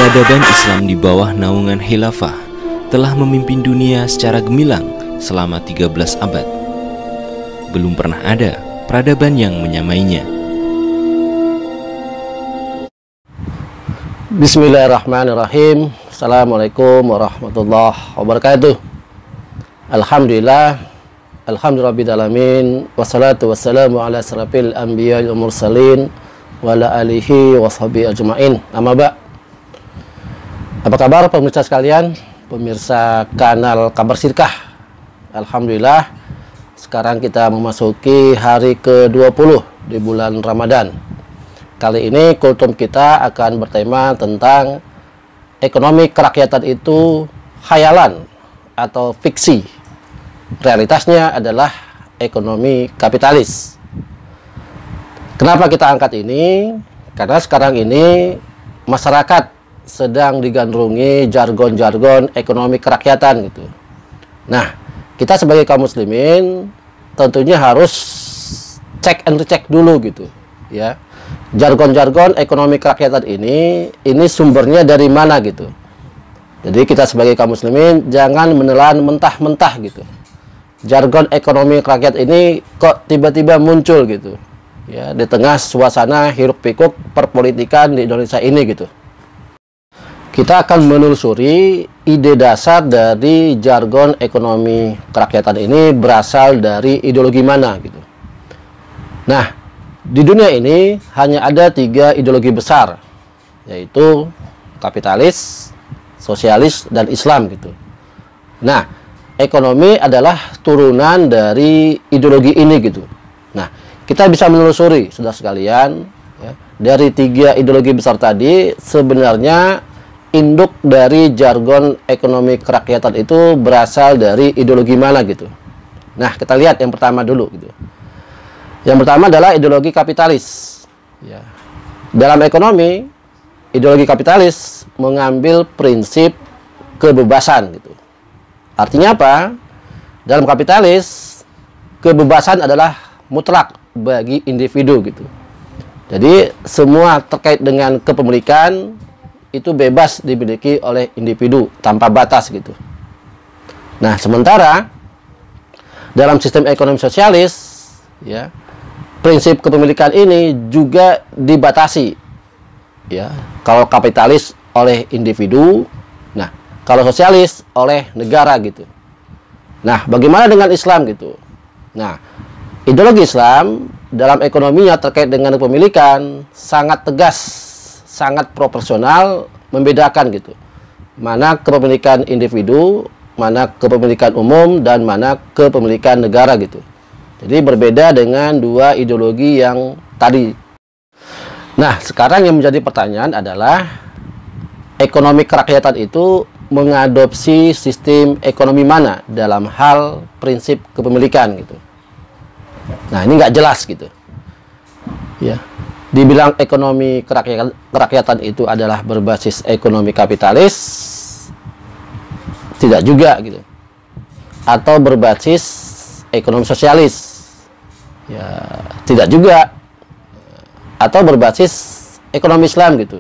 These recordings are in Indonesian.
Peradaban Islam di bawah naungan Khilafah telah memimpin dunia secara gemilang selama 13 abad. Belum pernah ada peradaban yang menyamainya. Bismillahirrahmanirrahim. Assalamualaikum warahmatullahi wabarakatuh. Alhamdulillah, alhamdulillahirrahmanirrahim. Wassalatu wassalamu ala asrafil anbiya wal mursalin wa ala alihi wa sahbihi ajma'in. Amma ba'. Apa kabar pemirsa sekalian? Pemirsa kanal Kabar Sirkah. Alhamdulillah, sekarang kita memasuki hari ke-20 di bulan Ramadan. Kali ini kultum kita akan bertema tentang ekonomi kerakyatan itu khayalan atau fiksi. Realitasnya adalah ekonomi kapitalis. Kenapa kita angkat ini? Karena sekarang ini masyarakat sedang digandrungi jargon-jargon ekonomi kerakyatan gitu. Nah, kita sebagai kaum muslimin tentunya harus cek and recheck dulu gitu, ya. Jargon-jargon ekonomi kerakyatan ini sumbernya dari mana gitu. Jadi kita sebagai kaum muslimin jangan menelan mentah-mentah gitu. Jargon ekonomi kerakyat ini kok tiba-tiba muncul gitu, ya, di tengah suasana hiruk-pikuk perpolitikan di Indonesia ini gitu. Kita akan menelusuri ide dasar dari jargon ekonomi kerakyatan ini berasal dari ideologi mana gitu. Nah, di dunia ini hanya ada 3 ideologi besar, yaitu kapitalis, sosialis, dan Islam gitu. Nah, ekonomi adalah turunan dari ideologi ini gitu. Nah, kita bisa menelusuri, saudara sekalian, ya, dari 3 ideologi besar tadi sebenarnya induk dari jargon ekonomi kerakyatan itu berasal dari ideologi mana gitu. Nah, kita lihat yang pertama dulu gitu. Yang pertama adalah ideologi kapitalis, ya. Dalam ekonomi, ideologi kapitalis mengambil prinsip kebebasan gitu. Artinya apa? Dalam kapitalis, kebebasan adalah mutlak bagi individu gitu. Jadi semua terkait dengan kepemilikan itu bebas dimiliki oleh individu tanpa batas gitu. Nah, sementara dalam sistem ekonomi sosialis, ya, prinsip kepemilikan ini juga dibatasi, ya. Kalau kapitalis oleh individu, nah, kalau sosialis oleh negara gitu. Nah, bagaimana dengan Islam gitu? Nah, ideologi Islam dalam ekonominya terkait dengan kepemilikan sangat tegas, sangat proporsional, membedakan gitu. Mana kepemilikan individu, mana kepemilikan umum, dan mana kepemilikan negara gitu. Jadi berbeda dengan 2 ideologi yang tadi. Nah, sekarang yang menjadi pertanyaan adalah ekonomi kerakyatan itu mengadopsi sistem ekonomi mana dalam hal prinsip kepemilikan gitu. Nah, ini nggak jelas gitu, ya. Dibilang ekonomi kerakyatan itu adalah berbasis ekonomi kapitalis, tidak juga gitu. Atau berbasis ekonomi sosialis, ya, tidak juga. Atau berbasis ekonomi Islam gitu,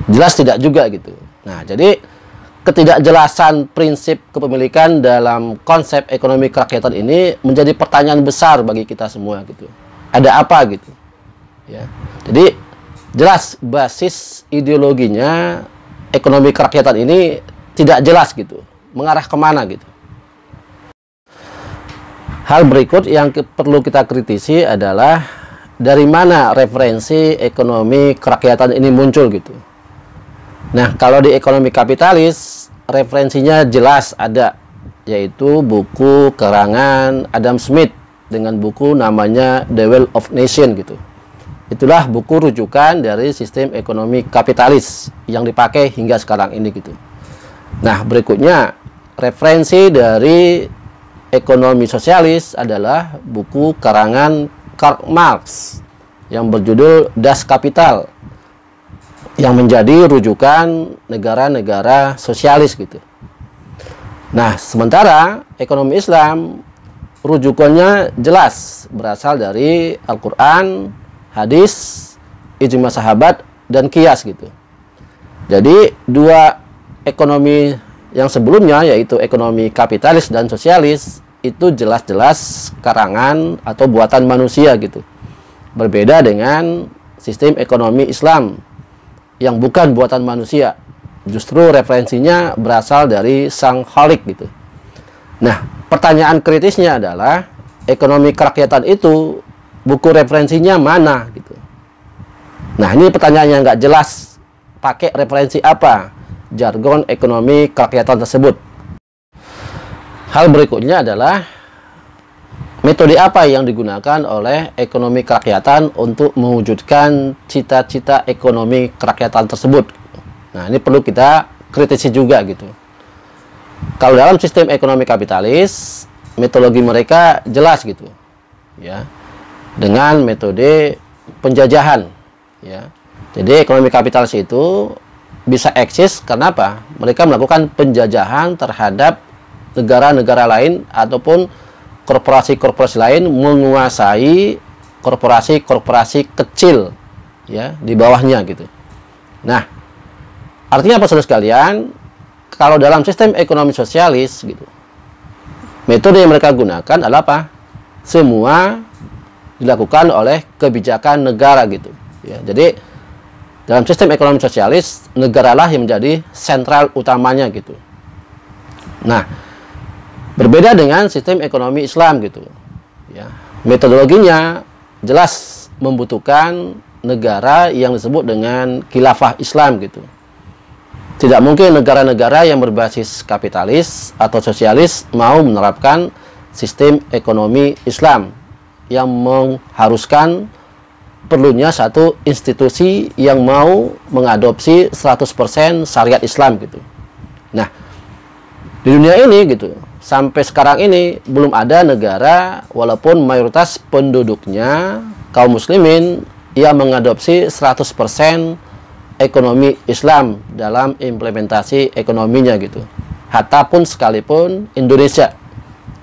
jelas tidak juga gitu. Nah, jadi ketidakjelasan prinsip kepemilikan dalam konsep ekonomi kerakyatan ini menjadi pertanyaan besar bagi kita semua gitu. Ada apa gitu? Ya, jadi jelas basis ideologinya ekonomi kerakyatan ini tidak jelas gitu, mengarah kemana gitu. Hal berikut yang perlu kita kritisi adalah dari mana referensi ekonomi kerakyatan ini muncul gitu. Nah, kalau di ekonomi kapitalis referensinya jelas ada, yaitu buku karangan Adam Smith dengan buku namanya The Wealth of Nation gitu. Itulah buku rujukan dari sistem ekonomi kapitalis yang dipakai hingga sekarang ini gitu. Nah, berikutnya referensi dari ekonomi sosialis adalah buku karangan Karl Marx yang berjudul Das Kapital yang menjadi rujukan negara-negara sosialis gitu. Nah, sementara ekonomi Islam rujukannya jelas berasal dari Al-Quran, hadis, ijma sahabat, dan kias gitu. Jadi dua ekonomi yang sebelumnya, yaitu ekonomi kapitalis dan sosialis, itu jelas-jelas karangan atau buatan manusia gitu. Berbeda dengan sistem ekonomi Islam yang bukan buatan manusia. Justru referensinya berasal dari Sang Khalik gitu. Nah, pertanyaan kritisnya adalah ekonomi kerakyatan itu buku referensinya mana gitu. Nah, ini pertanyaan yang nggak jelas. Pakai referensi apa jargon ekonomi kerakyatan tersebut? Hal berikutnya adalah metode apa yang digunakan oleh ekonomi kerakyatan untuk mewujudkan cita-cita ekonomi kerakyatan tersebut. Nah, ini perlu kita kritisi juga gitu. Kalau dalam sistem ekonomi kapitalis, metodologi mereka jelas gitu, ya, dengan metode penjajahan, ya. Jadi ekonomi kapitalis itu bisa eksis karena apa? Mereka melakukan penjajahan terhadap negara-negara lain ataupun korporasi-korporasi lain menguasai korporasi-korporasi kecil, ya, di bawahnya gitu. Nah, artinya apa saudara sekalian? Kalau dalam sistem ekonomi sosialis gitu, metode yang mereka gunakan adalah apa? Semua dilakukan oleh kebijakan negara gitu, ya. Jadi dalam sistem ekonomi sosialis, negaralah yang menjadi sentral utamanya gitu. Nah, berbeda dengan sistem ekonomi Islam gitu, ya. Metodologinya jelas membutuhkan negara yang disebut dengan khilafah Islam gitu. Tidak mungkin negara-negara yang berbasis kapitalis atau sosialis mau menerapkan sistem ekonomi Islam yang mengharuskan perlunya satu institusi yang mau mengadopsi 100% syariat Islam gitu. Nah, di dunia ini gitu, sampai sekarang ini belum ada negara walaupun mayoritas penduduknya kaum muslimin yang mengadopsi 100% ekonomi Islam dalam implementasi ekonominya gitu. Hatta pun sekalipun Indonesia,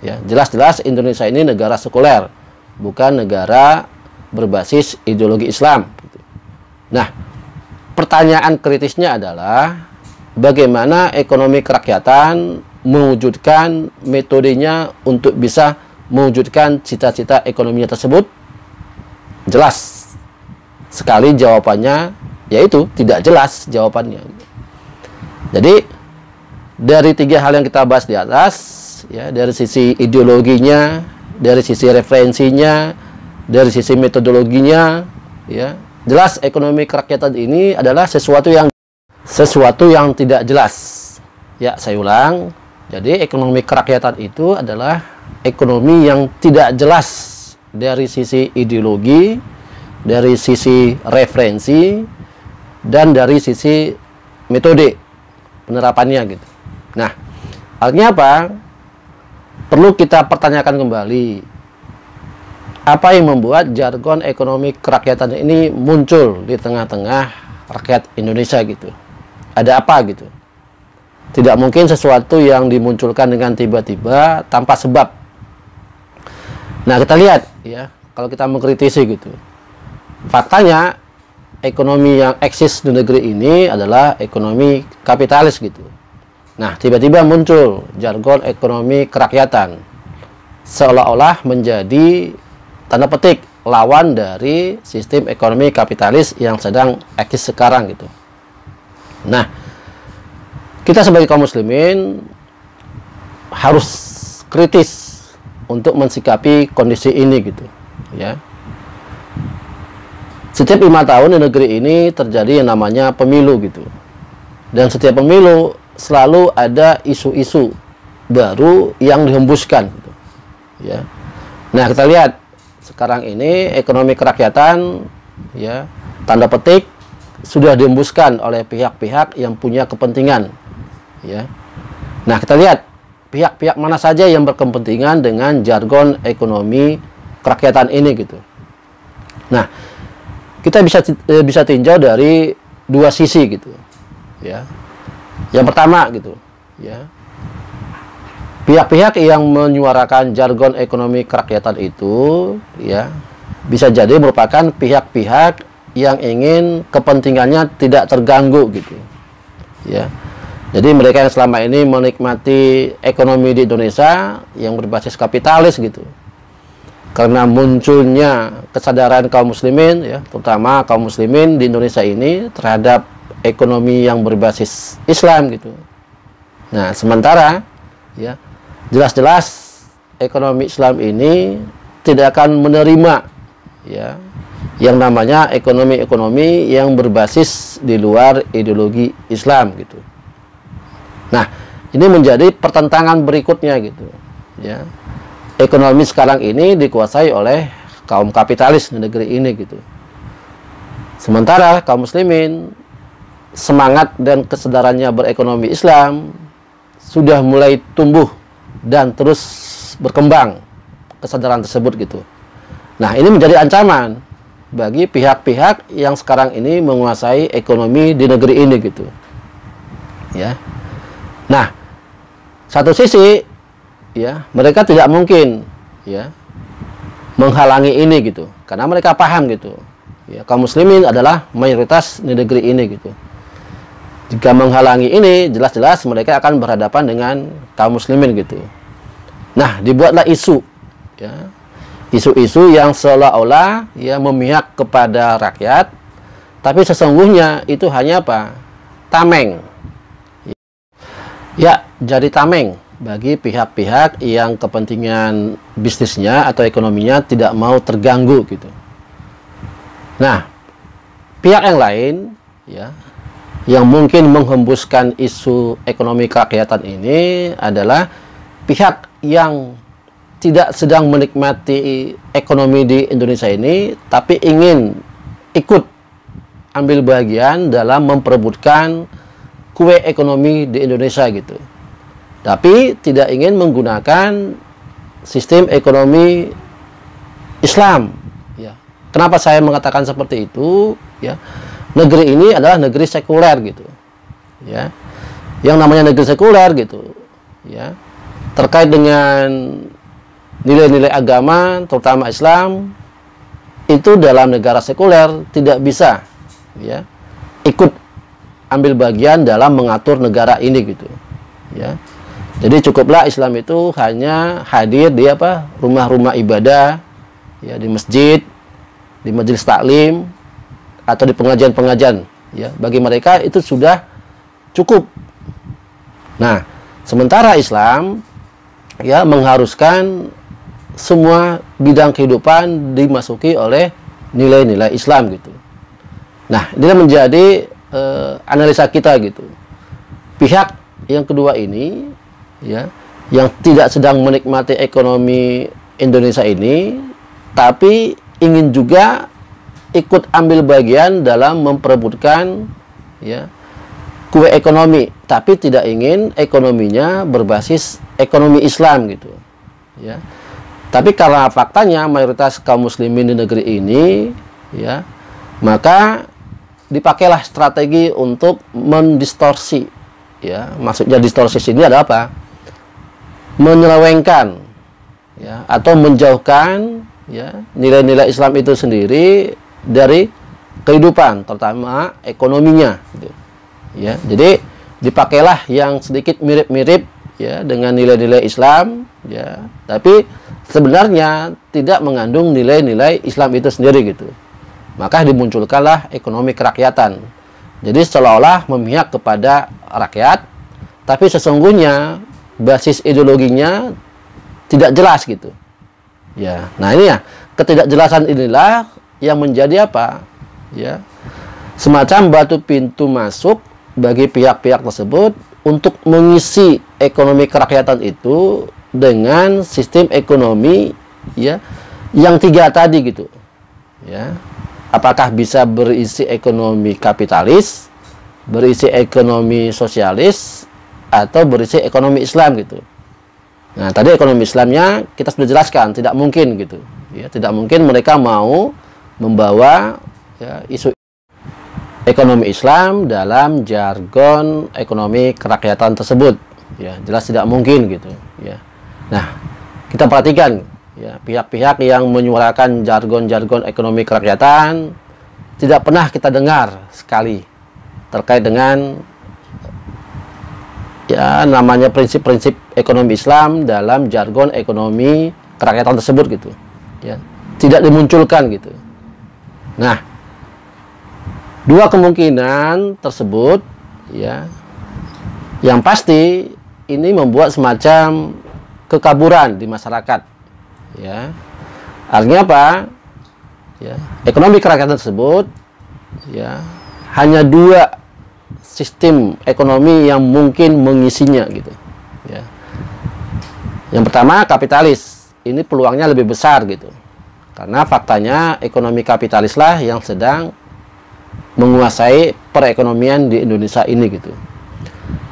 ya, jelas-jelas Indonesia ini negara sekuler, bukan negara berbasis ideologi Islam. Nah, pertanyaan kritisnya adalah bagaimana ekonomi kerakyatan mewujudkan metodenya untuk bisa mewujudkan cita-cita ekonominya tersebut? Jelas sekali jawabannya, yaitu tidak jelas jawabannya. Jadi dari tiga hal yang kita bahas di atas, ya, dari sisi ideologinya, dari sisi referensinya, dari sisi metodologinya, ya, jelas ekonomi kerakyatan ini adalah sesuatu yang tidak jelas. Ya, saya ulang. Jadi ekonomi kerakyatan itu adalah ekonomi yang tidak jelas dari sisi ideologi, dari sisi referensi, dan dari sisi metode penerapannya gitu. Nah, artinya apa? Perlu kita pertanyakan kembali. Apa yang membuat jargon ekonomi kerakyatan ini muncul di tengah-tengah rakyat Indonesia gitu? Ada apa gitu? Tidak mungkin sesuatu yang dimunculkan dengan tiba-tiba tanpa sebab. Nah, kita lihat ya, kalau kita mengkritisi gitu. Faktanya ekonomi yang eksis di negeri ini adalah ekonomi kapitalis gitu. Nah, tiba-tiba muncul jargon ekonomi kerakyatan. Seolah-olah menjadi tanda petik lawan dari sistem ekonomi kapitalis yang sedang eksis sekarang gitu. Nah, kita sebagai kaum muslimin harus kritis untuk mensikapi kondisi ini gitu, ya. Setiap 5 tahun di negeri ini terjadi yang namanya pemilu gitu. Dan setiap pemilu selalu ada isu-isu baru yang dihembuskan gitu, ya. Nah, kita lihat sekarang ini ekonomi kerakyatan, ya, tanda petik sudah dihembuskan oleh pihak-pihak yang punya kepentingan, ya. Nah, kita lihat pihak-pihak mana saja yang berkepentingan dengan jargon ekonomi kerakyatan ini gitu. Nah, kita bisa tinjau dari dua sisi gitu, ya. Yang pertama gitu, ya, pihak-pihak yang menyuarakan jargon ekonomi kerakyatan itu, ya, bisa jadi merupakan pihak-pihak yang ingin kepentingannya tidak terganggu gitu. ya. Jadi mereka yang selama ini menikmati ekonomi di Indonesia yang berbasis kapitalis gitu. Karena munculnya kesadaran kaum muslimin ya, terutama kaum muslimin di Indonesia ini terhadap ekonomi yang berbasis Islam gitu. Nah, sementara ya jelas-jelas ekonomi Islam ini tidak akan menerima ya yang namanya ekonomi yang berbasis di luar ideologi Islam gitu. Nah, ini menjadi pertentangan berikutnya gitu ya. Ekonomi sekarang ini dikuasai oleh kaum kapitalis di negeri ini gitu. Sementara kaum muslimin semangat dan kesadarannya berekonomi Islam sudah mulai tumbuh dan terus berkembang kesadaran tersebut gitu. Nah, ini menjadi ancaman bagi pihak-pihak yang sekarang ini menguasai ekonomi di negeri ini gitu. Ya. Nah, satu sisi ya, mereka tidak mungkin ya menghalangi ini gitu. Karena mereka paham gitu. Ya, kaum muslimin adalah mayoritas di negeri ini gitu. Jika menghalangi ini, jelas-jelas mereka akan berhadapan dengan kaum muslimin gitu. Nah, dibuatlah isu ya. Isu-isu yang seolah-olah ya memihak kepada rakyat, tapi sesungguhnya itu hanya apa? Tameng. Ya, jadi tameng bagi pihak-pihak yang kepentingan bisnisnya atau ekonominya tidak mau terganggu gitu. Nah, pihak yang lain ya yang mungkin menghembuskan isu ekonomi kerakyatan ini adalah pihak yang tidak sedang menikmati ekonomi di Indonesia ini, tapi ingin ikut ambil bagian dalam memperebutkan kue ekonomi di Indonesia gitu. Tapi tidak ingin menggunakan sistem ekonomi Islam. Ya. Kenapa saya mengatakan seperti itu? Ya. Negeri ini adalah negeri sekuler gitu. Ya. Yang namanya negeri sekuler gitu. Ya. Terkait dengan nilai-nilai agama, terutama Islam, itu dalam negara sekuler tidak bisa ya ikut ambil bagian dalam mengatur negara ini gitu. Ya. Jadi cukuplah Islam itu hanya hadir di rumah-rumah ibadah, ya di masjid, di majelis taklim, atau di pengajian-pengajian. Ya, bagi mereka itu sudah cukup. Nah, sementara Islam ya mengharuskan semua bidang kehidupan dimasuki oleh nilai-nilai Islam gitu. Nah, ini menjadi analisa kita gitu. Pihak yang kedua ini ya yang tidak sedang menikmati ekonomi Indonesia ini, tapi ingin juga ikut ambil bagian dalam memperebutkan ya kue ekonomi, tapi tidak ingin ekonominya berbasis ekonomi Islam gitu. Ya. Tapi karena faktanya mayoritas kaum muslimin di negeri ini ya, maka dipakailah strategi untuk mendistorsi ya. Maksudnya distorsi ini adalah apa? Menyelewengkan ya atau menjauhkan ya nilai-nilai Islam itu sendiri dari kehidupan, terutama ekonominya gitu. Ya, jadi dipakailah yang sedikit mirip-mirip ya dengan nilai-nilai Islam ya, tapi sebenarnya tidak mengandung nilai-nilai Islam itu sendiri gitu. Maka dimunculkanlah ekonomi kerakyatan. Jadi seolah-olah memihak kepada rakyat, tapi sesungguhnya basis ideologinya tidak jelas gitu. Ya, nah ini ya ketidakjelasan inilah yang menjadi apa? Ya, semacam batu pintu masuk bagi pihak-pihak tersebut untuk mengisi ekonomi kerakyatan itu dengan sistem ekonomi ya yang tiga tadi gitu. Ya. Apakah bisa berisi ekonomi kapitalis, berisi ekonomi sosialis, atau berisi ekonomi Islam gitu. Nah, tadi ekonomi Islamnya kita sudah jelaskan, tidak mungkin gitu. Ya, tidak mungkin mereka mau membawa ya, isu ekonomi Islam dalam jargon ekonomi kerakyatan tersebut. Ya, jelas tidak mungkin gitu. Ya. Nah, kita perhatikan ya, pihak-pihak yang menyuarakan jargon-jargon ekonomi kerakyatan tidak pernah kita dengar sekali terkait dengan ya namanya prinsip-prinsip ekonomi Islam dalam jargon ekonomi kerakyatan tersebut gitu. Ya, tidak dimunculkan gitu. Nah, dua kemungkinan tersebut ya, yang pasti ini membuat semacam kekaburan di masyarakat. Ya, artinya apa? Ya, ekonomi kerakyatan tersebut ya hanya dua sistem ekonomi yang mungkin mengisinya gitu. Ya. Yang pertama kapitalis, ini peluangnya lebih besar gitu. Karena faktanya ekonomi kapitalislah yang sedang menguasai perekonomian di Indonesia ini gitu.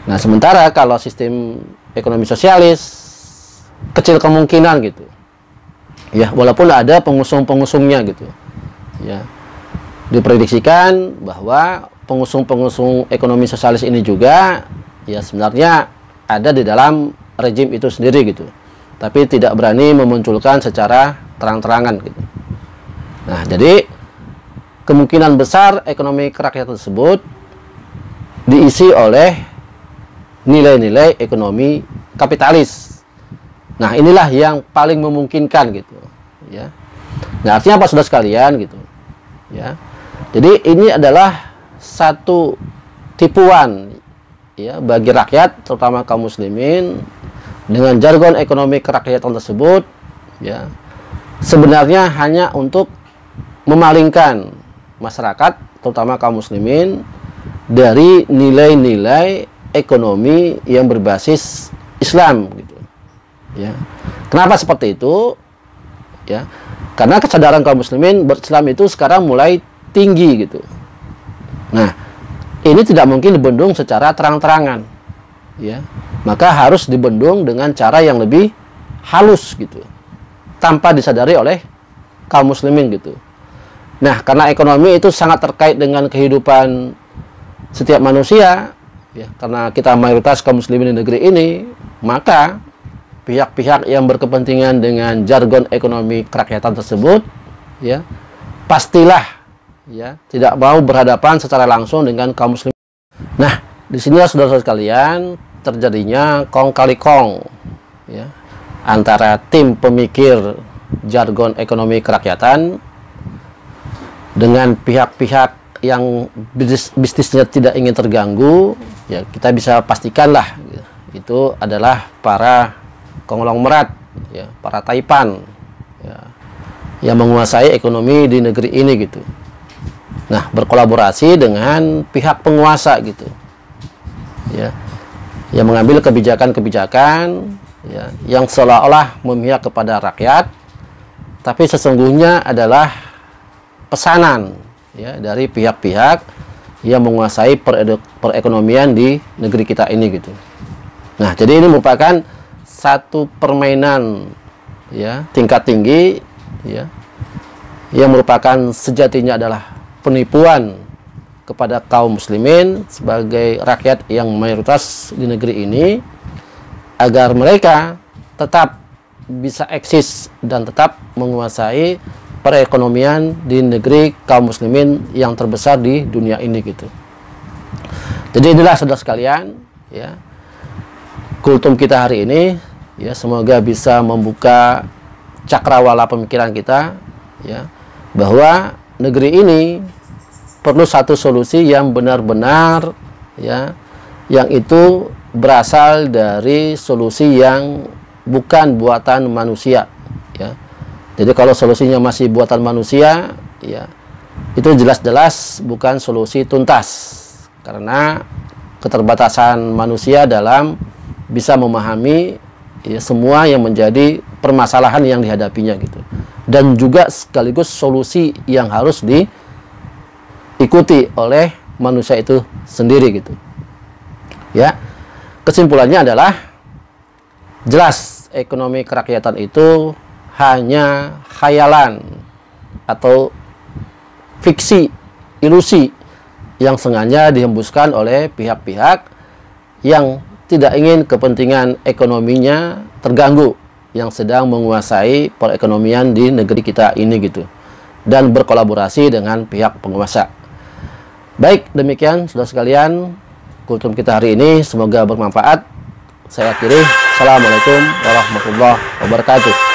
Nah, sementara kalau sistem ekonomi sosialis kecil kemungkinan gitu. Ya, walaupun ada pengusung-pengusungnya gitu. Ya. Diprediksikan bahwa pengusung-pengusung ekonomi sosialis ini juga ya sebenarnya ada di dalam rejim itu sendiri gitu. Tapi tidak berani memunculkan secara terang-terangan gitu. Nah, jadi kemungkinan besar ekonomi kerakyatan tersebut diisi oleh nilai-nilai ekonomi kapitalis. Nah, inilah yang paling memungkinkan gitu, ya. Nah, artinya apa saudara sekalian gitu, ya. Jadi ini adalah satu tipuan ya bagi rakyat, terutama kaum muslimin, dengan jargon ekonomi kerakyatan tersebut, ya. Sebenarnya hanya untuk memalingkan masyarakat, terutama kaum muslimin, dari nilai-nilai ekonomi yang berbasis Islam gitu. Ya. Kenapa seperti itu? Ya. Karena kesadaran kaum muslimin berislam itu sekarang mulai tinggi gitu. Nah, ini tidak mungkin dibendung secara terang-terangan. Ya. Maka harus dibendung dengan cara yang lebih halus gitu. Tanpa disadari oleh kaum muslimin gitu. Nah, karena ekonomi itu sangat terkait dengan kehidupan setiap manusia, ya, karena kita mayoritas kaum muslimin di negeri ini, maka pihak-pihak yang berkepentingan dengan jargon ekonomi kerakyatan tersebut, ya, pastilah, ya, tidak mau berhadapan secara langsung dengan kaum muslimin. Nah, di sini saudara-saudara sekalian terjadinya kong kali kong, ya, antara tim pemikir jargon ekonomi kerakyatan dengan pihak-pihak yang bisnisnya tidak ingin terganggu. Ya, kita bisa pastikanlah itu adalah para konglomerat, ya, para taipan, ya, yang menguasai ekonomi di negeri ini gitu. Nah, berkolaborasi dengan pihak penguasa gitu, ya, yang mengambil kebijakan-kebijakan, ya, yang seolah-olah memihak kepada rakyat, tapi sesungguhnya adalah pesanan, ya, dari pihak-pihak yang menguasai perekonomian di negeri kita ini gitu. Nah, jadi ini merupakan satu permainan, ya, tingkat tinggi, ya, yang merupakan sejatinya adalah penipuan kepada kaum muslimin sebagai rakyat yang mayoritas di negeri ini, agar mereka tetap bisa eksis dan tetap menguasai perekonomian di negeri kaum muslimin yang terbesar di dunia ini gitu. Jadi inilah saudara sekalian, ya, kultum kita hari ini, ya, semoga bisa membuka cakrawala pemikiran kita, ya, bahwa negeri ini perlu satu solusi yang benar-benar, ya, yang itu berasal dari solusi yang bukan buatan manusia, ya. Jadi kalau solusinya masih buatan manusia, ya, itu jelas-jelas bukan solusi tuntas, karena keterbatasan manusia dalam bisa memahami, ya, semua yang menjadi permasalahan yang dihadapinya gitu, dan juga sekaligus solusi yang harus diikuti oleh manusia itu sendiri gitu. Ya, kesimpulannya adalah jelas ekonomi kerakyatan itu hanya khayalan atau fiksi, ilusi yang sengaja dihembuskan oleh pihak-pihak yang tidak ingin kepentingan ekonominya terganggu, yang sedang menguasai perekonomian di negeri kita ini gitu, dan berkolaborasi dengan pihak penguasa. Baik, demikian saudara sekalian kultum kita hari ini. Semoga bermanfaat. Saya akhiri. Assalamualaikum warahmatullahi wabarakatuh.